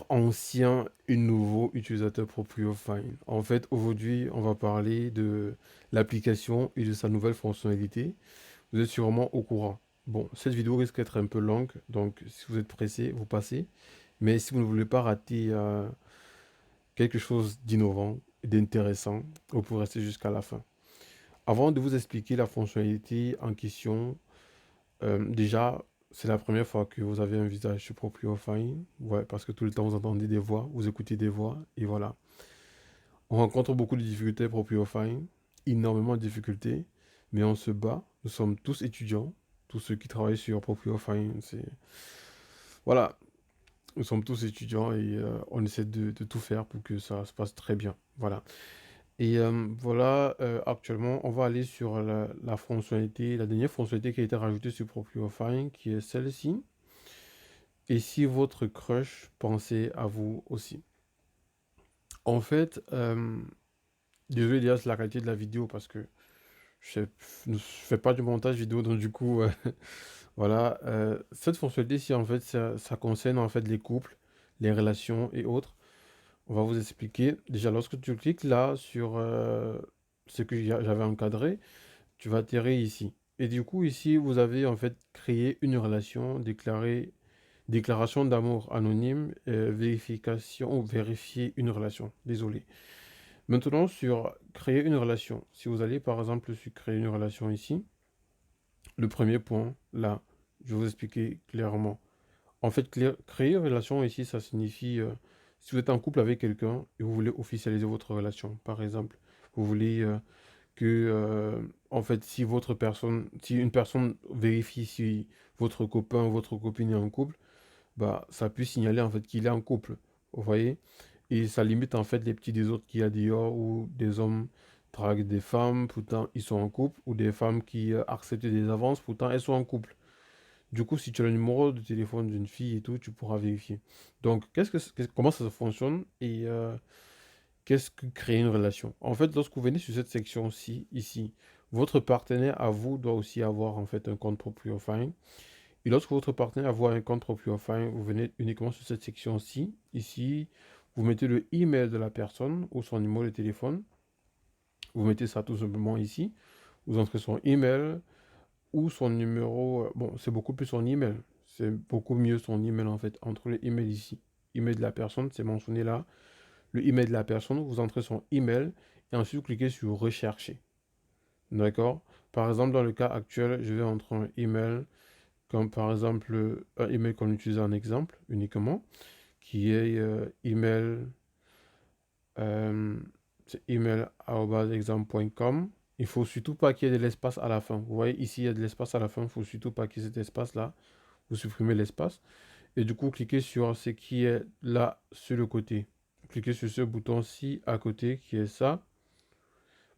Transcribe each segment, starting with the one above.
Anciens et nouveaux utilisateurs ProprioFine. En fait, aujourd'hui, on va parler de l'application et de sa nouvelle fonctionnalité. Vous êtes sûrement au courant. Bon, cette vidéo risque d'être un peu longue, donc si vous êtes pressé, vous passez. Mais si vous ne voulez pas rater quelque chose d'innovant et d'intéressant, vous pouvez rester jusqu'à la fin. Avant de vous expliquer la fonctionnalité en question, déjà, c'est la première fois que vous avez un visage sur ProprioFine. Ouais, parce que tout le temps vous entendez des voix, vous écoutez des voix, et voilà. On rencontre beaucoup de difficultés ProprioFine, énormément de difficultés, mais on se bat. Nous sommes tous étudiants, tous ceux qui travaillent sur ProprioFine, c'est... Voilà, nous sommes tous étudiants et on essaie de tout faire pour que ça se passe très bien. Voilà. Et voilà, actuellement, on va aller sur la fonctionnalité, la dernière fonctionnalité qui a été rajoutée sur ProprioFine, qui est celle-ci. Et si votre crush pensait à vous aussi. En fait, désolé déjà c'est la qualité de la vidéo parce que je fais pas du montage vidéo, donc du coup, voilà. Cette fonctionnalité-ci, en fait, ça concerne en fait les couples, les relations et autres. On va vous expliquer. Déjà, lorsque tu cliques là sur ce que j'avais encadré, tu vas atterrir ici. Et du coup, ici, vous avez en fait créé une relation, déclaration d'amour anonyme, vérification ou vérifier une relation. Désolé. Maintenant, sur créer une relation. Si vous allez par exemple sur créer une relation ici, le premier point, là, je vais vous expliquer clairement. En fait, créer une relation ici, ça signifie si vous êtes en couple avec quelqu'un et vous voulez officialiser votre relation. Par exemple, vous voulez que, en fait, si une personne vérifie si votre copain ou votre copine est en couple, bah, ça peut signaler en fait qu'il est en couple. Vous voyez? Et ça limite en fait les petits des autres qu'il y a dehors où des hommes draguent des femmes, pourtant ils sont en couple, ou des femmes qui acceptent des avances, pourtant elles sont en couple. Du coup, si tu as le numéro de téléphone d'une fille et tout, tu pourras vérifier. Donc, comment ça fonctionne et qu'est-ce que créer une relation? En fait, lorsque vous venez sur cette section-ci, ici, votre partenaire à vous doit aussi avoir en fait un compte ProprioFine. Et lorsque votre partenaire a un compte ProprioFine, vous venez uniquement sur cette section-ci. Ici, vous mettez le email de la personne ou son numéro de téléphone. Vous mettez ça tout simplement ici. Vous entrez son email ou son numéro. Bon, c'est beaucoup plus son email. C'est beaucoup mieux son email en fait. Entre le email ici, email de la personne, c'est mentionné là. Le email de la personne, vous entrez son email et ensuite vous cliquez sur rechercher. D'accord? Par exemple, dans le cas actuel, je vais entrer un email comme par exemple un email qu'on utilise en exemple uniquement, qui est email, euh, c'est email@exemple.com. Il faut surtout pas qu'il y ait de l'espace à la fin. Vous voyez, ici, il y a de l'espace à la fin. Il faut surtout pas qu'il y ait cet espace-là. Vous supprimez l'espace. Et du coup, cliquez sur ce qui est là sur le côté. Cliquez sur ce bouton-ci à côté qui est ça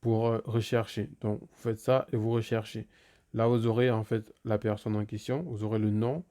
pour rechercher. Donc, vous faites ça et vous recherchez. Là, vous aurez en fait la personne en question, vous aurez le nom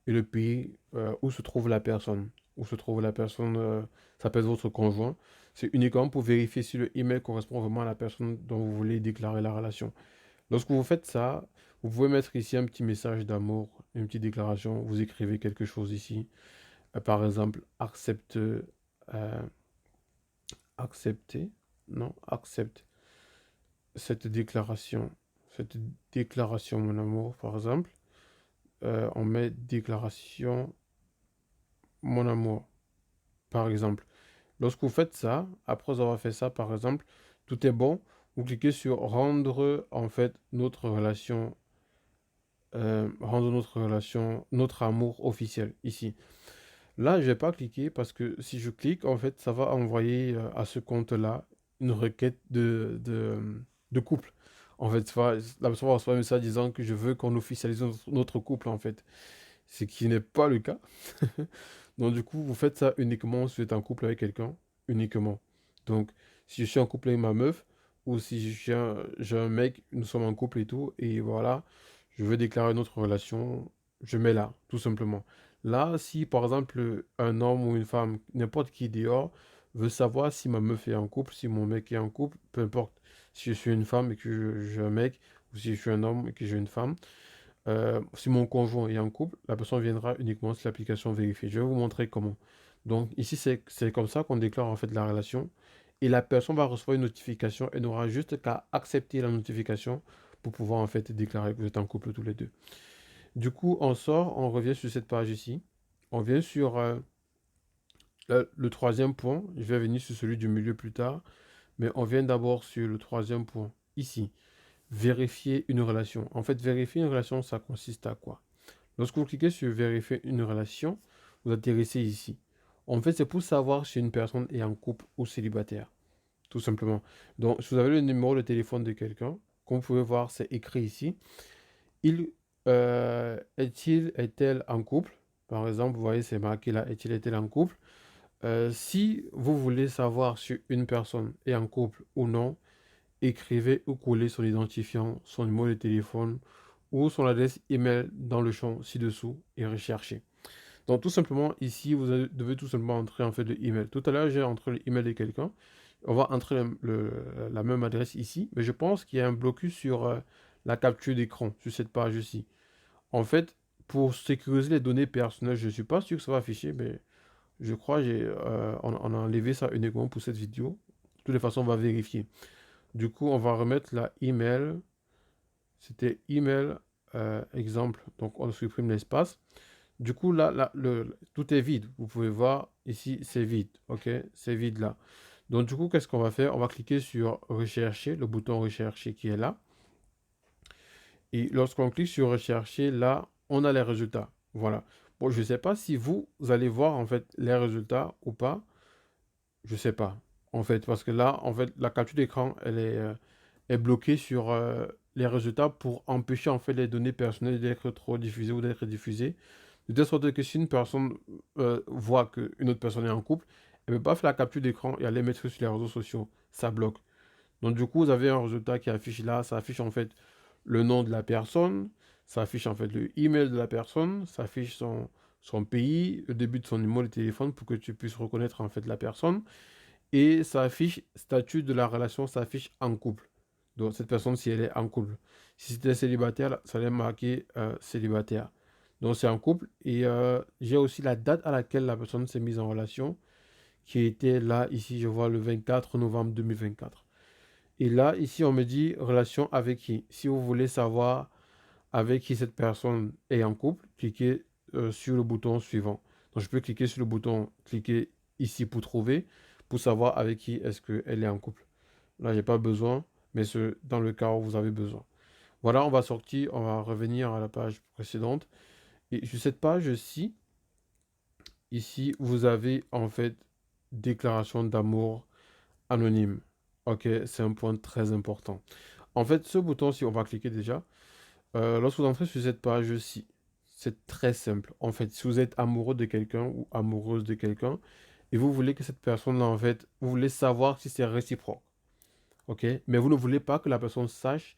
et le pays où se trouve la personne. Où se trouve la personne, ça peut être votre conjoint. C'est uniquement pour vérifier si le email correspond vraiment à la personne dont vous voulez déclarer la relation. Lorsque vous faites ça, vous pouvez mettre ici un petit message d'amour, une petite déclaration. Vous écrivez quelque chose ici. Par exemple, accepter, non, accepte cette déclaration, cette déclaration, mon amour, par exemple, on met déclaration, mon amour, par exemple. Lorsque vous faites ça, après avoir fait ça, par exemple, tout est bon, vous cliquez sur rendre, en fait, rendre notre relation, notre amour officiel, ici. Là, je vais pas cliquer parce que si je clique, en fait, ça va envoyer à ce compte-là une requête de couple. En fait, la personne va recevoir un message disant que je veux qu'on officialise notre couple, en fait. Ce qui n'est pas le cas. Donc, du coup, vous faites ça uniquement si vous êtes en couple avec quelqu'un, uniquement. Donc, si je suis en couple avec ma meuf, ou si j'ai un mec, nous sommes en couple et tout, et voilà, je veux déclarer notre relation, je mets là, tout simplement. Là, si par exemple, un homme ou une femme, n'importe qui dehors, veut savoir si ma meuf est en couple, si mon mec est en couple, peu importe. Si je suis une femme et que j'ai un mec, ou si je suis un homme et que j'ai une femme, si mon conjoint est en couple, la personne viendra uniquement sur l'application vérifier. Je vais vous montrer comment. Donc ici, c'est comme ça qu'on déclare en fait la relation. Et la personne va recevoir une notification et n'aura juste qu'à accepter la notification pour pouvoir en fait déclarer que vous êtes en couple tous les deux. Du coup, on sort, on revient sur cette page ici. On vient sur le troisième point. Je vais venir sur celui du milieu plus tard. Mais on vient d'abord sur le troisième point. Ici, vérifier une relation. En fait, vérifier une relation, ça consiste à quoi? Lorsque vous cliquez sur vérifier une relation, vous atterrissez ici. En fait, c'est pour savoir si une personne est en couple ou célibataire, tout simplement. Donc, si vous avez le numéro de téléphone de quelqu'un, comme vous pouvez voir, c'est écrit ici. Il est-elle en couple? Par exemple, vous voyez, c'est marqué là, est-elle en couple? Si vous voulez savoir si une personne est en couple ou non, écrivez ou collez son identifiant, son numéro de téléphone ou son adresse email dans le champ ci-dessous et recherchez. Donc tout simplement ici, vous devez tout simplement entrer en fait le email. Tout à l'heure, j'ai entré le email de quelqu'un. On va entrer la même adresse ici, mais je pense qu'il y a un blocus sur la capture d'écran sur cette page ici. En fait, pour sécuriser les données personnelles, je ne suis pas sûr que ça va afficher, mais je crois qu'on a enlevé ça uniquement pour cette vidéo. De toutes les façons, on va vérifier. Du coup, on va remettre la email. C'était email exemple. Donc, on supprime l'espace. Du coup, là, tout est vide. Vous pouvez voir ici, c'est vide. OK? C'est vide là. Donc, du coup, qu'est-ce qu'on va faire? On va cliquer sur rechercher, le bouton rechercher qui est là. Et lorsqu'on clique sur rechercher, là, on a les résultats. Voilà. Bon, je ne sais pas si vous allez voir en fait les résultats ou pas. Je ne sais pas. En fait, parce que là, en fait, la capture d'écran, elle est bloquée sur les résultats pour empêcher en fait les données personnelles d'être trop diffusées ou d'être diffusées. De telle sorte que si une personne voit qu'une autre personne est en couple, elle ne peut pas faire la capture d'écran et aller mettre sur les réseaux sociaux. Ça bloque. Donc du coup, vous avez un résultat qui affiche là. Ça affiche en fait le nom de la personne. Ça affiche en fait le email de la personne. Ça affiche son pays, le début de son numéro de téléphone pour que tu puisses reconnaître en fait la personne. Et ça affiche statut de la relation, ça affiche en couple. Donc cette personne, si elle est en couple. Si c'était célibataire, ça allait marquer célibataire. Donc c'est en couple. Et j'ai aussi la date à laquelle la personne s'est mise en relation, qui était là, ici, je vois le 24 novembre 2024. Et là, ici, on me dit relation avec qui. Si vous voulez savoir avec qui cette personne est en couple, cliquez sur le bouton suivant. Donc je peux cliquer sur le bouton, cliquer ici pour trouver, pour savoir avec qui est-ce qu'elle est en couple. Là, j'ai pas besoin, mais c'est dans le cas où vous avez besoin. Voilà, on va sortir, on va revenir à la page précédente. Et sur cette page-ci, ici, vous avez en fait déclaration d'amour anonyme. Ok, c'est un point très important. En fait, ce bouton-ci, on va cliquer déjà. Lorsque vous entrez sur cette page-ci, c'est très simple. En fait, si vous êtes amoureux de quelqu'un ou amoureuse de quelqu'un, et vous voulez que cette personne-là, en fait, vous voulez savoir si c'est réciproque. OK? Mais vous ne voulez pas que la personne sache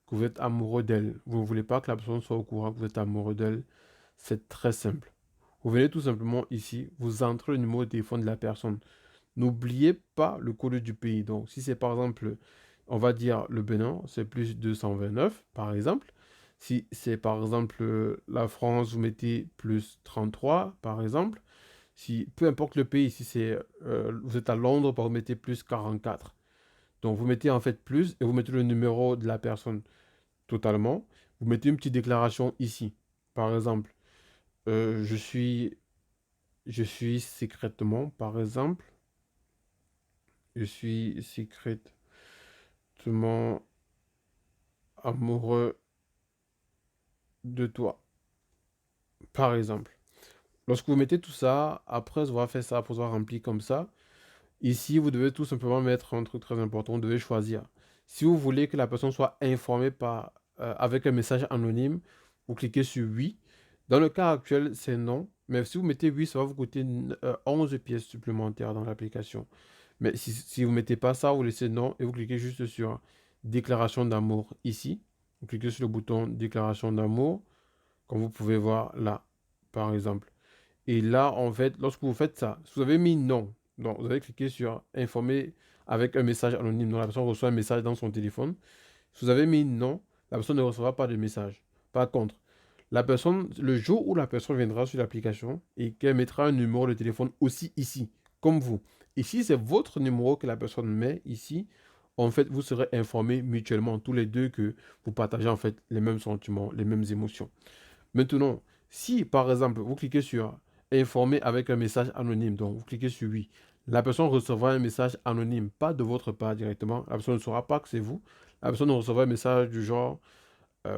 que vous êtes amoureux d'elle. Vous ne voulez pas que la personne soit au courant que vous êtes amoureux d'elle. C'est très simple. Vous venez tout simplement ici, vous entrez le numéro de téléphone de la personne. N'oubliez pas le code du pays. Donc, si c'est par exemple, on va dire le Bénin, c'est plus 229, par exemple. Si c'est par exemple la France, vous mettez plus 33, par exemple. Si, peu importe le pays, si c'est, vous êtes à Londres, vous mettez plus 44. Donc, vous mettez en fait plus et vous mettez le numéro de la personne totalement. Vous mettez une petite déclaration ici. Par exemple, euh, je suis, je suis secrètement, par exemple, je suis secrètement amoureux de toi, par exemple. Lorsque vous mettez tout ça, après avoir fait ça, après avoir rempli comme ça, ici, vous devez tout simplement mettre un truc très important, vous devez choisir. Si vous voulez que la personne soit informée avec un message anonyme, vous cliquez sur oui. Dans le cas actuel, c'est non. Mais si vous mettez oui, ça va vous coûter 11 pièces supplémentaires dans l'application. Mais si vous ne mettez pas ça, vous laissez non et vous cliquez juste sur déclaration d'amour ici. Vous cliquez sur le bouton déclaration d'amour, comme vous pouvez voir là, par exemple. Et là, en fait, lorsque vous faites ça, si vous avez mis non, donc vous allez cliquer sur informer avec un message anonyme. Donc la personne reçoit un message dans son téléphone. Si vous avez mis non, la personne ne recevra pas de message. Par contre, La personne, le jour où la personne viendra sur l'application et qu'elle mettra un numéro de téléphone aussi ici, comme vous. Et si c'est votre numéro que la personne met ici, en fait, vous serez informés mutuellement tous les deux que vous partagez en fait les mêmes sentiments, les mêmes émotions. Maintenant, si par exemple vous cliquez sur informer avec un message anonyme, donc vous cliquez sur oui, la personne recevra un message anonyme, pas de votre part directement, la personne ne saura pas que c'est vous, la personne recevra un message du genre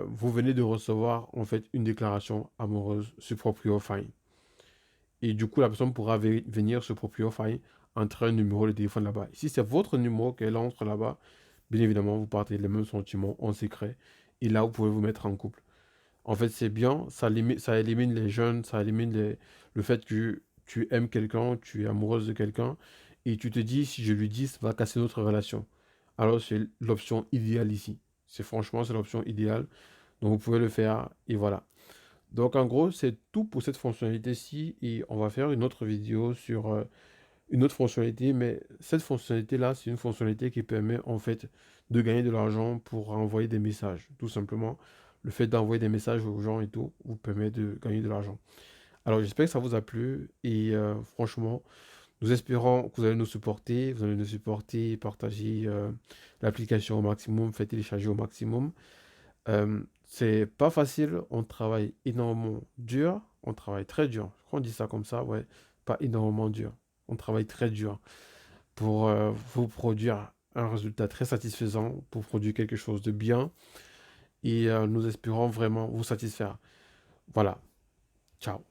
vous venez de recevoir en fait une déclaration amoureuse sur Proprio Fine. Et du coup, la personne pourra venir sur Proprio Fine, entrer un numéro de téléphone là-bas. Si c'est votre numéro qu'elle entre là-bas, bien évidemment, vous partez les mêmes sentiments en secret. Et là, vous pouvez vous mettre en couple. En fait, c'est bien, ça élimine les jeunes, ça élimine le fait que tu aimes quelqu'un, tu es amoureuse de quelqu'un, et tu te dis, si je lui dis, ça va casser notre relation. Alors, c'est l'option idéale ici. C'est l'option idéale. Donc, vous pouvez le faire, et voilà. Donc, en gros, c'est tout pour cette fonctionnalité-ci, et on va faire une autre vidéo sur une autre fonctionnalité, mais cette fonctionnalité-là, c'est une fonctionnalité qui permet en fait de gagner de l'argent pour envoyer des messages. Tout simplement, le fait d'envoyer des messages aux gens et tout vous permet de gagner de l'argent. Alors, j'espère que ça vous a plu et franchement, nous espérons que vous allez nous supporter, partager l'application au maximum, faites télécharger au maximum. C'est pas facile, on travaille énormément dur, on travaille très dur. Je crois qu'on dit ça comme ça, ouais, pas énormément dur. On travaille très dur pour vous produire un résultat très satisfaisant, pour produire quelque chose de bien et nous espérons vraiment vous satisfaire. Voilà, ciao.